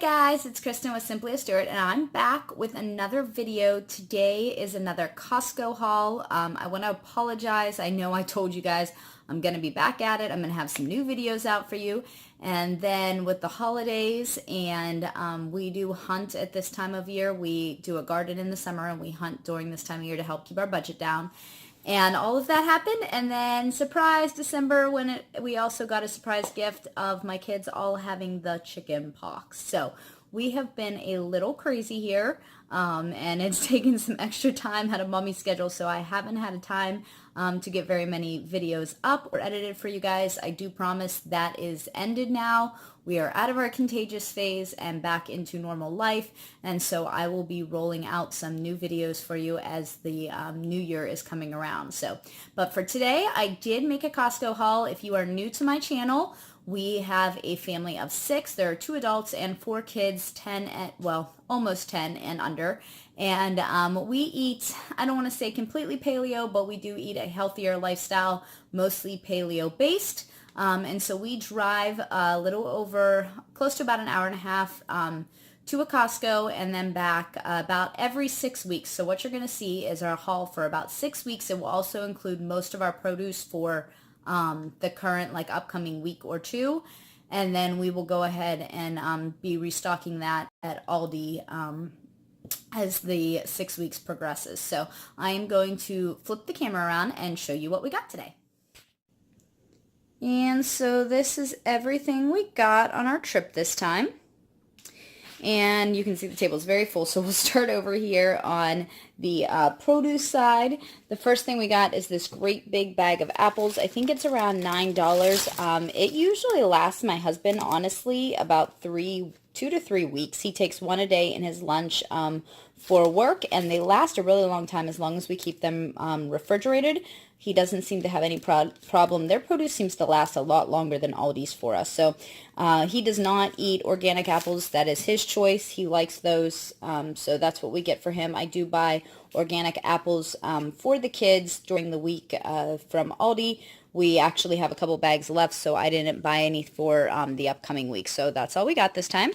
Guys, it's Kristen with Simply a Stewart, and I'm back with another video. Today is another Costco haul. I want to apologize. I know I told you guys I'm going to be back at it. I'm going to have some new videos out for you. And then with the holidays, and we do hunt at this time of year. We do a garden in the summer, and we hunt during this time of year to help keep our budget down. And all of that happened, and then surprise December when we also got a surprise gift of my kids all having the chicken pox. So we have been a little crazy here, and it's taken some extra time out of mommy's schedule, so I haven't had a time to get very many videos up or edited for you guys. I do promise that is ended now. We are out of our contagious phase and back into normal life, and so I will be rolling out some new videos for you as the new year is coming around. But for today, I did make a Costco haul. If you are new to my channel, we have a family of 6. There are 2 adults and 4 kids, 10 and, well, almost 10 and under. And we eat, I don't want to say completely paleo, but we do eat a healthier lifestyle, mostly paleo based. And so we drive a little over, close to about an hour and a half to a Costco and then back about every 6 weeks. So what you're going to see is our haul for about 6 weeks. It will also include most of our produce for the current, like, upcoming week or two. And then we will go ahead and be restocking that at Aldi as the 6 weeks progresses. So I am going to flip the camera around and show you what we got today. And so this is everything we got on our trip this time. And you can see the table is very full, so we'll start over here on the produce side. The first thing we got is this great big bag of apples. I think it's around $9. It usually lasts my husband, honestly, about 2 to 3 weeks. He takes one a day in his lunch for work, and they last a really long time as long as we keep them refrigerated. He doesn't seem to have any problem. Their produce seems to last a lot longer than Aldi's for us. So he does not eat organic apples. That is his choice. He likes those, so that's what we get for him. I do buy organic apples for the kids during the week from Aldi. We actually have a couple bags left, so I didn't buy any for the upcoming week. So that's all we got this time.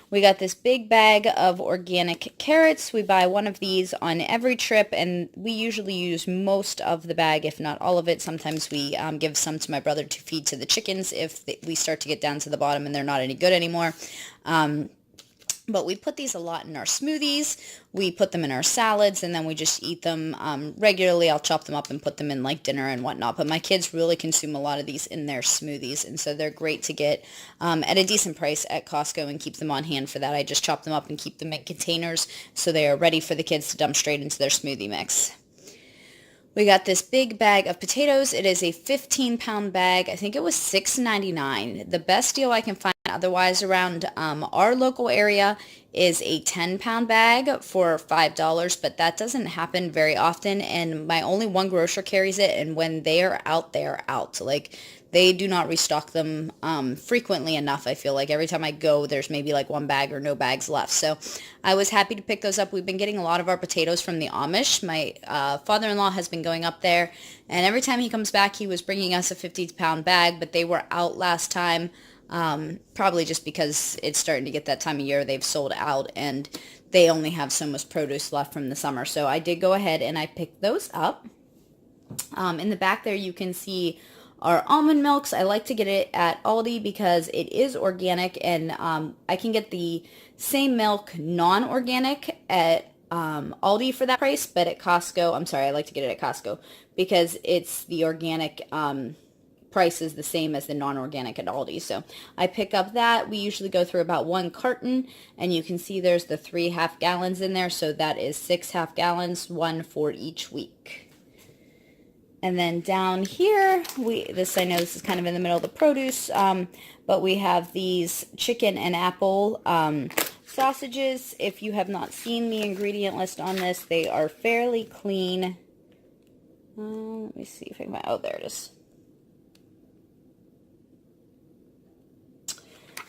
We got this big bag of organic carrots. We buy one of these on every trip, and we usually use most of the bag, if not all of it. Sometimes we give some to my brother to feed to the chickens if we start to get down to the bottom and they're not any good anymore. But we put these a lot in our smoothies. We put them in our salads, and then we just eat them regularly. I'll chop them up and put them in like dinner and whatnot. But my kids really consume a lot of these in their smoothies, and so they're great to get at a decent price at Costco and keep them on hand for that. I just chop them up and keep them in containers so they are ready for the kids to dump straight into their smoothie mix. We got this big bag of potatoes. It is a 15-pound bag. I think it was $6.99. The best deal I can find otherwise around our local area is a 10-pound bag for $5, but that doesn't happen very often, and my only one grocer carries it, and when they are out, they are out. Like, they do not restock them frequently enough. I feel like every time I go, there's maybe like one bag or no bags left. So I was happy to pick those up. We've been getting a lot of our potatoes from the Amish. My father-in-law has been going up there, and every time he comes back, he was bringing us a 50-pound bag, but they were out last time, probably just because it's starting to get that time of year. They've sold out, and they only have so much produce left from the summer. So I did go ahead and I picked those up. In the back there, you can see our almond milks. I like to get it at Aldi because it is organic, and I can get the same milk non-organic at Aldi for that price, but at Costco, I'm sorry, I like to get it at Costco because it's the organic price is the same as the non-organic at Aldi. So I pick up that. We usually go through about 1 carton, and you can see there's the 3 half-gallons in there, so that is 6 half-gallons, 1 for each week. And then down here, I know this is kind of in the middle of the produce, but we have these chicken and apple sausages. If you have not seen the ingredient list on this, they are fairly clean. Let me see if I can find, oh, there it is.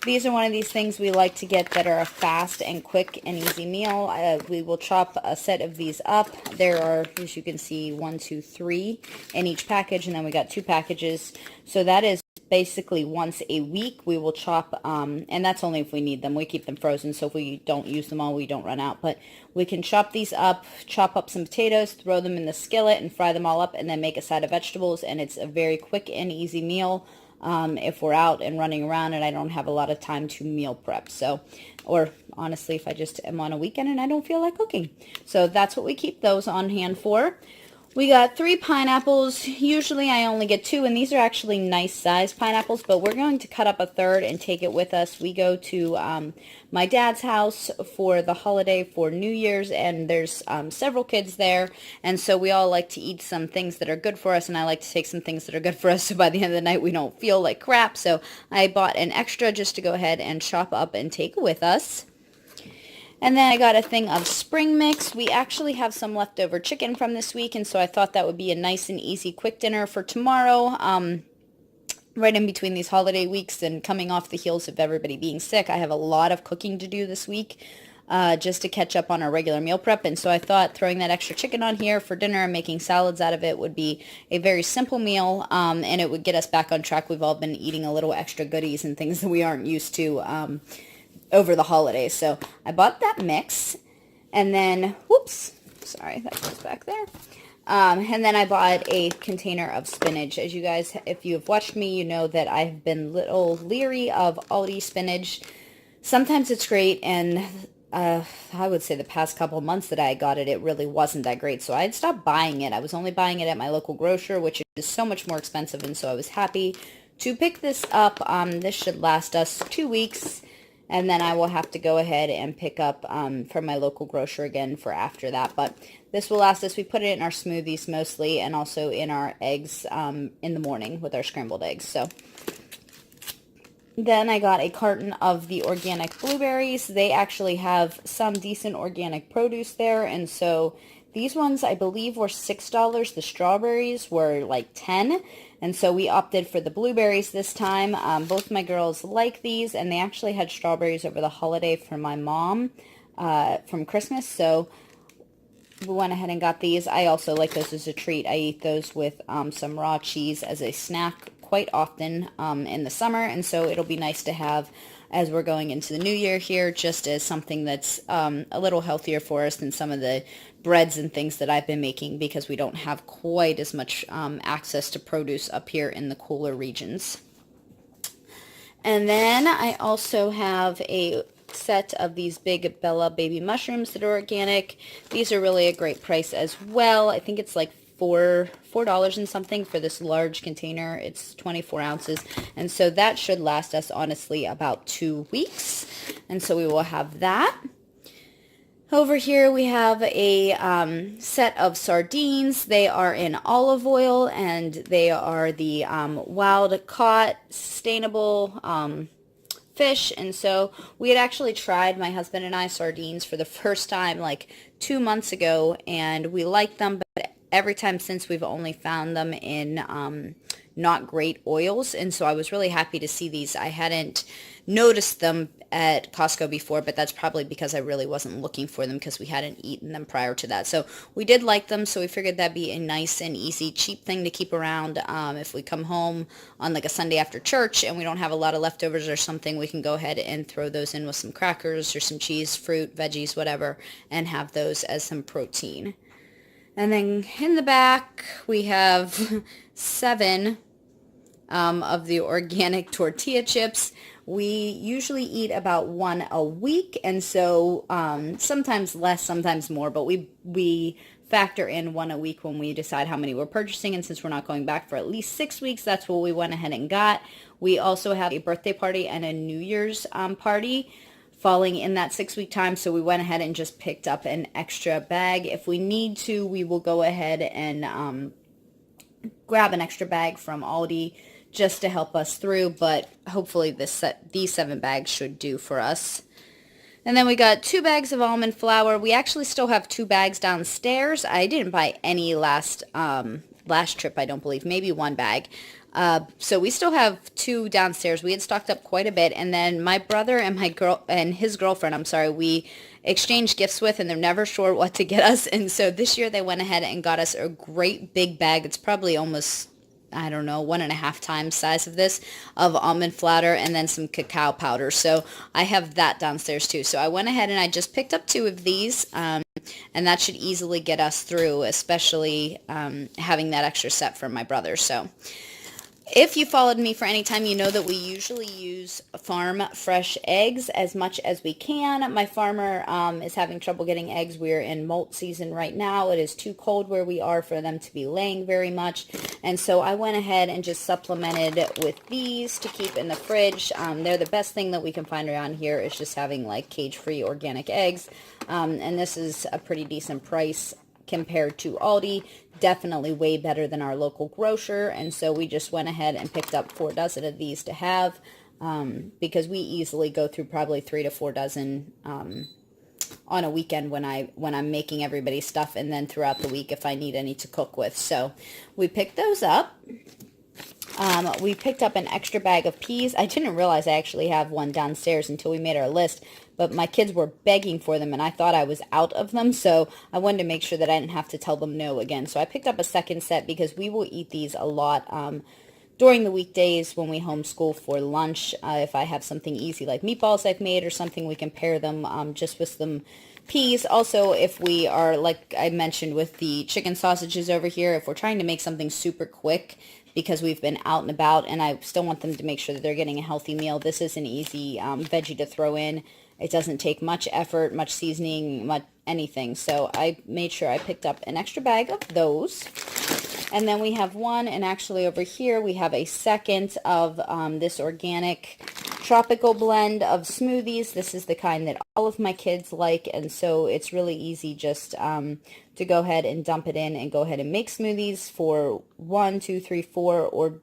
These are one of these things we like to get that are a fast and quick and easy meal. We will chop a set of these up. There are, as you can see, 1, 2, 3 in each package, and then we got 2 packages. So that is basically once a week we will chop, and that's only if we need them. We keep them frozen, so if we don't use them all, we don't run out. But we can chop these up, chop up some potatoes, throw them in the skillet, and fry them all up, and then make a side of vegetables. And it's a very quick and easy meal if we're out and running around and I don't have a lot of time to meal prep. So, or honestly, if I just am on a weekend and I don't feel like cooking. So that's what we keep those on hand for. We got 3 pineapples. Usually I only get 2, and these are actually nice sized pineapples, but we're going to cut up a third and take it with us. We go to my dad's house for the holiday for New Year's, and there's several kids there, and so we all like to eat some things that are good for us, and I like to take some things that are good for us, so by the end of the night we don't feel like crap. So I bought an extra just to go ahead and chop up and take with us. And then I got a thing of spring mix. We actually have some leftover chicken from this week, and so I thought that would be a nice and easy quick dinner for tomorrow. Right in between these holiday weeks and coming off the heels of everybody being sick, I have a lot of cooking to do this week just to catch up on our regular meal prep. And so I thought throwing that extra chicken on here for dinner and making salads out of it would be a very simple meal, and it would get us back on track. We've all been eating a little extra goodies and things that we aren't used to over the holidays. So I bought that mix, and then, whoops, sorry, that goes back there. And then I bought a container of spinach. As you guys, if you have watched me, you know that I've been little leery of Aldi spinach. Sometimes it's great, and I would say the past couple months that I got it, it really wasn't that great. So I had stopped buying it. I was only buying it at my local grocer, which is so much more expensive, and so I was happy to pick this up. This should last us 2 weeks. And then I will have to go ahead and pick up from my local grocer again for after that. But this will last us. We put it in our smoothies mostly, and also in our eggs in the morning with our scrambled eggs. So then I got a carton of the organic blueberries. They actually have some decent organic produce there. And so these ones, I believe, were $6. The strawberries were like 10. And so we opted for the blueberries this time. Both my girls like these, and they actually had strawberries over the holiday for my mom from Christmas. So we went ahead and got these. I also like those as a treat. I eat those with some raw cheese as a snack quite often in the summer. And so it'll be nice to have as we're going into the new year here, just as something that's a little healthier for us than some of the breads and things that I've been making, because we don't have quite as much access to produce up here in the cooler regions. And then I also have a set of these big Bella baby mushrooms that are organic. These are really a great price as well. I think it's like $4 and something for this large container. It's 24 ounces, and so that should last us honestly about 2 weeks, and so we will have that. Over here we have a set of sardines. They are in olive oil, and they are the wild caught sustainable fish. And so we had actually tried, my husband and I, sardines for the first time like 2 months ago, and we liked them, but every time since we've only found them in not great oils. And so I was really happy to see these. I hadn't noticed them at Costco before, but that's probably because I really wasn't looking for them, because we hadn't eaten them prior to that. So we did like them, so we figured that'd be a nice and easy, cheap thing to keep around. If we come home on like a Sunday after church and we don't have a lot of leftovers or something, we can go ahead and throw those in with some crackers or some cheese, fruit, veggies, whatever, and have those as some protein. And then in the back, we have 7 of the organic tortilla chips. We usually eat about 1 a week, and so sometimes less, sometimes more, but we factor in 1 a week when we decide how many we're purchasing, and since we're not going back for at least 6 weeks, that's what we went ahead and got. We also have a birthday party and a New Year's party falling in that 6-week time, so we went ahead and just picked up an extra bag. If we need to, we will go ahead and grab an extra bag from Aldi just to help us through, but hopefully these 7 bags should do for us. And then we got 2 bags of almond flour. We actually still have 2 bags downstairs. I didn't buy any last trip, I don't believe, maybe 1 bag. So we still have 2 downstairs. We had stocked up quite a bit, and then my brother and his girlfriend, we exchanged gifts with, and they're never sure what to get us. And so this year they went ahead and got us a great big bag. It's probably almost I don't know, 1.5 times size of this of almond flour, and then some cacao powder. So I have that downstairs too. So I went ahead and I just picked up 2 of these, and that should easily get us through, especially having that extra set from my brother. So if you followed me for any time, you know that we usually use farm fresh eggs as much as we can. My farmer is having trouble getting eggs. We're in molt season right now. It is too cold where we are for them to be laying very much. And so I went ahead and just supplemented with these to keep in the fridge. They're the best thing that we can find around here, is just having like cage-free organic eggs. And this is a pretty decent price compared to Aldi. Definitely way better than our local grocer, and so we just went ahead and picked up 4 dozen of these to have, because we easily go through probably 3 to 4 dozen on a weekend when I'm making everybody's stuff, and then throughout the week if I need any to cook with. So we picked those up. We picked up an extra bag of peas. I didn't realize I actually have one downstairs until we made our list, but my kids were begging for them, and I thought I was out of them, so I wanted to make sure that I didn't have to tell them no again. So I picked up a second set because we will eat these a lot during the weekdays when we homeschool for lunch. If I have something easy like meatballs I've made or something, we can pair them just with some peas. Also, if we are, like I mentioned with the chicken sausages over here, if we're trying to make something super quick because we've been out and about and I still want them to make sure that they're getting a healthy meal, this is an easy veggie to throw in. It doesn't take much effort, much seasoning, much anything. So I made sure I picked up an extra bag of those. And then we have one, and actually over here we have a second of this organic tropical blend of smoothies. This is the kind that all of my kids like, and so it's really easy just to go ahead and dump it in and go ahead and make smoothies for 1, 2, 3, 4, or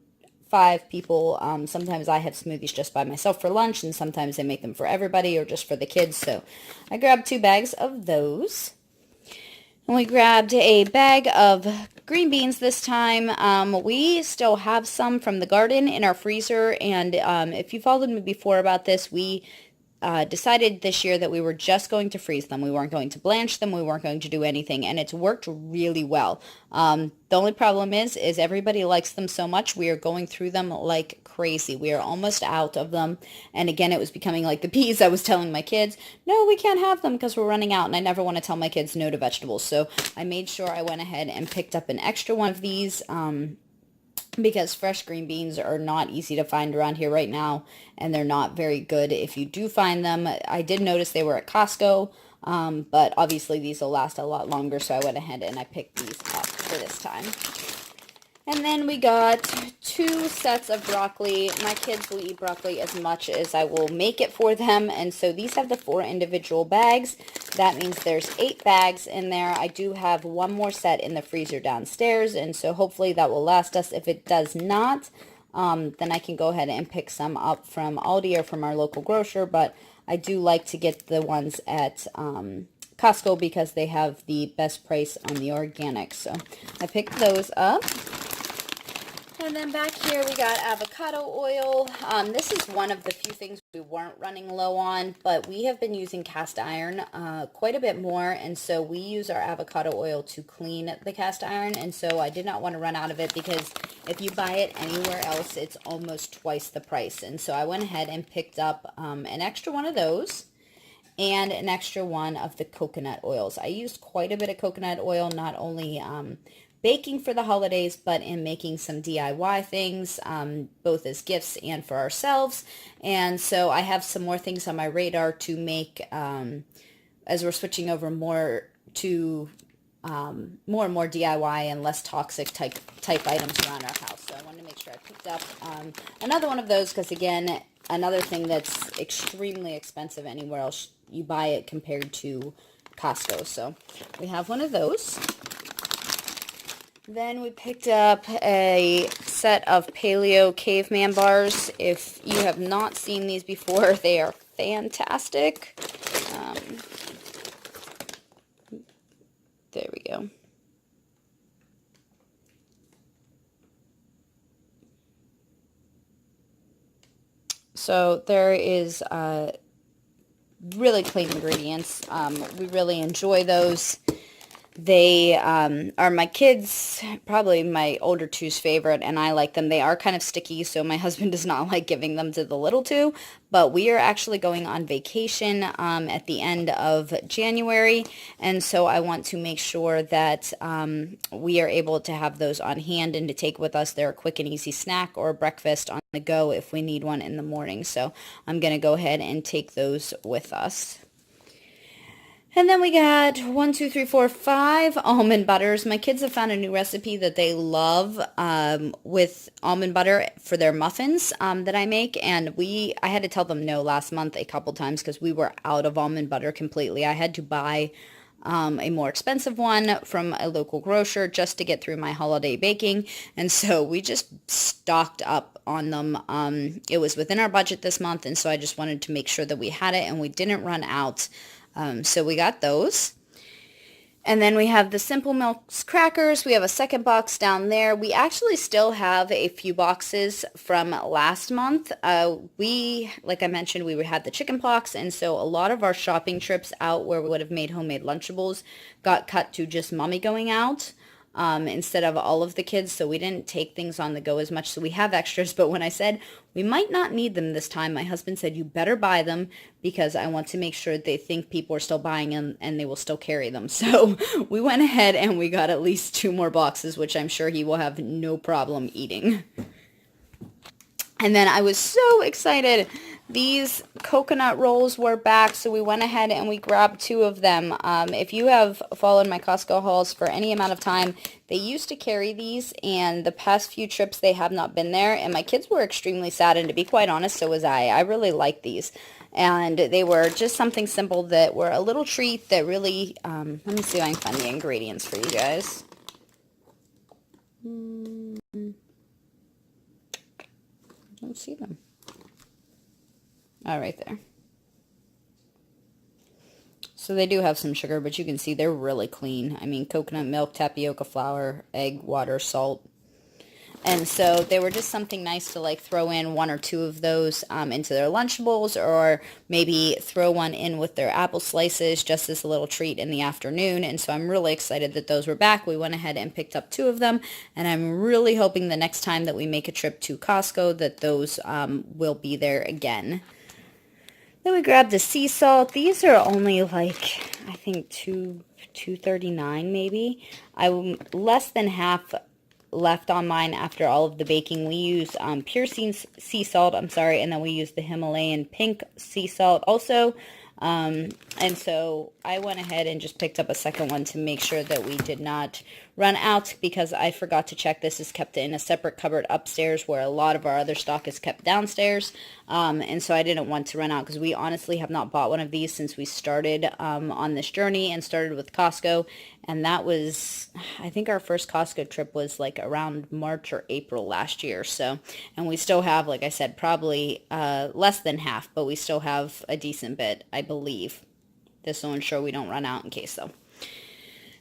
5 people. Sometimes I have smoothies just by myself for lunch, and sometimes I make them for everybody or just for the kids. So I grabbed 2 bags of those. And we grabbed a bag of green beans this time. We still have some from the garden in our freezer, and if you followed me before about this, we decided this year that we were just going to freeze them. We weren't going to blanch them. We weren't going to do anything, and it's worked really well. The only problem is everybody likes them so much. We are going through them like crazy. We are almost out of them, and again, it was becoming like the peas. I was telling my kids, no, we can't have them because we're running out, and I never want to tell my kids no to vegetables. So I made sure I went ahead and picked up an extra one of these, because fresh green beans are not easy to find around here right now, and they're not very good if you do find them. I did notice they were at Costco, but obviously these will last a lot longer, so I went ahead and I picked these up for this time. And then we got 2 sets of broccoli. My kids will eat broccoli as much as I will make it for them, and so these have the 4 individual bags. That means there's 8 bags in there. I do have 1 more set in the freezer downstairs, and so hopefully that will last us. If it does not, then I can go ahead and pick some up from Aldi or from our local grocer, but I do like to get the ones at Costco because they have the best price on the organic. So I picked those up. And then back here we got avocado oil. This is one of the few things we weren't running low on, but we have been using cast iron quite a bit more, and so we use our avocado oil to clean the cast iron, and so I did not want to run out of it because if you buy it anywhere else, it's almost twice the price. And so I went ahead and picked up an extra one of those and an extra one of the coconut oils. I used quite a bit of coconut oil, not only baking for the holidays, but in making some DIY things, both as gifts and for ourselves. And so I have some more things on my radar to make as we're switching over more to more and more DIY and less toxic type items around our house. So I wanted to make sure I picked up another one of those because, again, another thing that's extremely expensive anywhere else you buy it compared to Costco. So we have one of those. Then we picked up a set of Paleo Caveman Bars. If you have not seen these before, they are fantastic. There we go. So there is really clean ingredients. We really enjoy those. They are my kids, probably my older two's favorite, and I like them. They are kind of sticky, so my husband does not like giving them to the little two, but we are actually going on vacation at the end of January, and so I want to make sure that we are able to have those on hand and to take with us. They're a quick and easy snack or breakfast on the go if we need one in the morning, so I'm going to go ahead and take those with us. And then we got 5 almond butters. My kids have found a new recipe that they love with almond butter for their muffins that I make. And I had to tell them no last month a couple times because we were out of almond butter completely. I had to buy a more expensive one from a local grocer just to get through my holiday baking. And so we just stocked up on them. It was within our budget this month, and so I just wanted to make sure that we had it and we didn't run out. So we got those. And then we have the Simple Milks crackers. We have a second box down there. We actually still have a few boxes from last month. Like I mentioned, we had the chicken pox, and so a lot of our shopping trips out where we would have made homemade Lunchables got cut to just mommy going out. Instead of all of the kids, so we didn't take things on the go as much, so we have extras. But when I said we might not need them this time, my husband said you better buy them because I want to make sure they think people are still buying them and they will still carry them. So we went ahead and we got at least 2 more boxes, which I'm sure he will have no problem eating. And then I was so excited. These coconut rolls were back, so we went ahead and we grabbed 2 of them. If you have followed my Costco hauls for any amount of time, they used to carry these, and the past few trips they have not been there, and my kids were extremely sad, and to be quite honest, so was I. I really liked these, and they were just something simple that were a little treat that really, let me see if I can find the ingredients for you guys. I don't see them. Oh, right there. So they do have some sugar, but you can see they're really clean. I mean, coconut milk, tapioca flour, egg, water, salt. And so they were just something nice to like throw in 1 or 2 of those into their Lunchables, or maybe throw one in with their apple slices just as a little treat in the afternoon. And so I'm really excited that those were back. We went ahead and picked up 2 of them, and I'm really hoping the next time that we make a trip to Costco that those will be there again. Then we grabbed the sea salt. These are only like, I think $2.39 maybe. Less than half left on mine after all of the baking. We use pure sea salt, and then we use the Himalayan pink sea salt also. And so I went ahead and just picked up a second one to make sure that we did not run out, because I forgot to check. This is kept in a separate cupboard upstairs where a lot of our other stock is kept downstairs. And so I didn't want to run out, because we honestly have not bought one of these since we started on this journey and started with Costco. And that was, I think our first Costco trip was like around March or April last year. So, and we still have, like I said, probably less than half, but we still have a decent bit, I believe. This will ensure we don't run out in case though.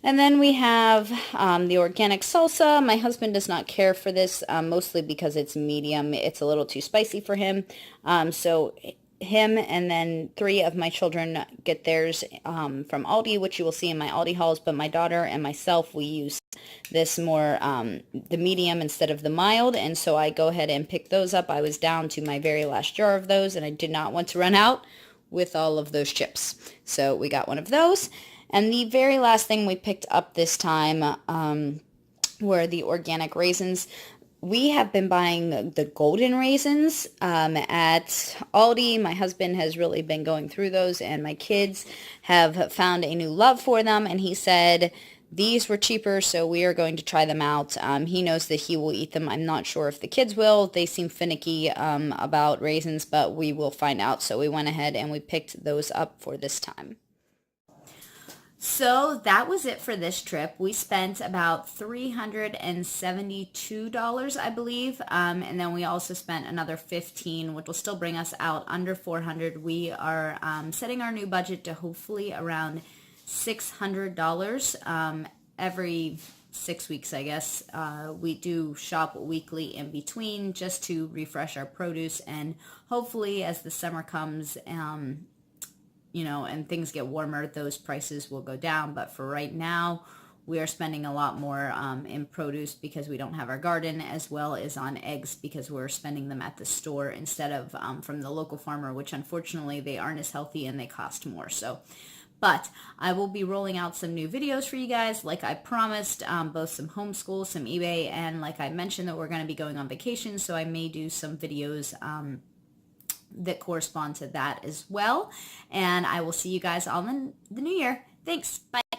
And then we have the organic salsa. My husband does not care for this, mostly because it's medium. It's a little too spicy for him. So him and then 3 of my children get theirs from Aldi, which you will see in my Aldi hauls. But my daughter and myself, we use this more, the medium instead of the mild. And so I go ahead and pick those up. I was down to my very last jar of those, and I did not want to run out with all of those chips. So we got one of those. And the very last thing we picked up this time were the organic raisins. We have been buying the golden raisins at Aldi. My husband has really been going through those, and my kids have found a new love for them. And he said these were cheaper, so we are going to try them out. He knows that he will eat them. I'm not sure if the kids will. They seem finicky about raisins, but we will find out. So we went ahead and we picked those up for this time. So that was it for this trip. We spent about $372, I believe, and then we also spent another $15, which will still bring us out under $400. We are setting our new budget to hopefully around $600 every 6 weeks, I guess. We do shop weekly in between just to refresh our produce, and hopefully as the summer comes, and things get warmer, those prices will go down. But for right now, we are spending a lot more in produce because we don't have our garden, as well as on eggs because we're spending them at the store instead of from the local farmer, which unfortunately they aren't as healthy and they cost more. So, but I will be rolling out some new videos for you guys, like I promised, both some homeschool, some eBay, and like I mentioned that we're going to be going on vacation, so I may do some videos that correspond to that as well. And I will see you guys all in the new year. Thanks. Bye.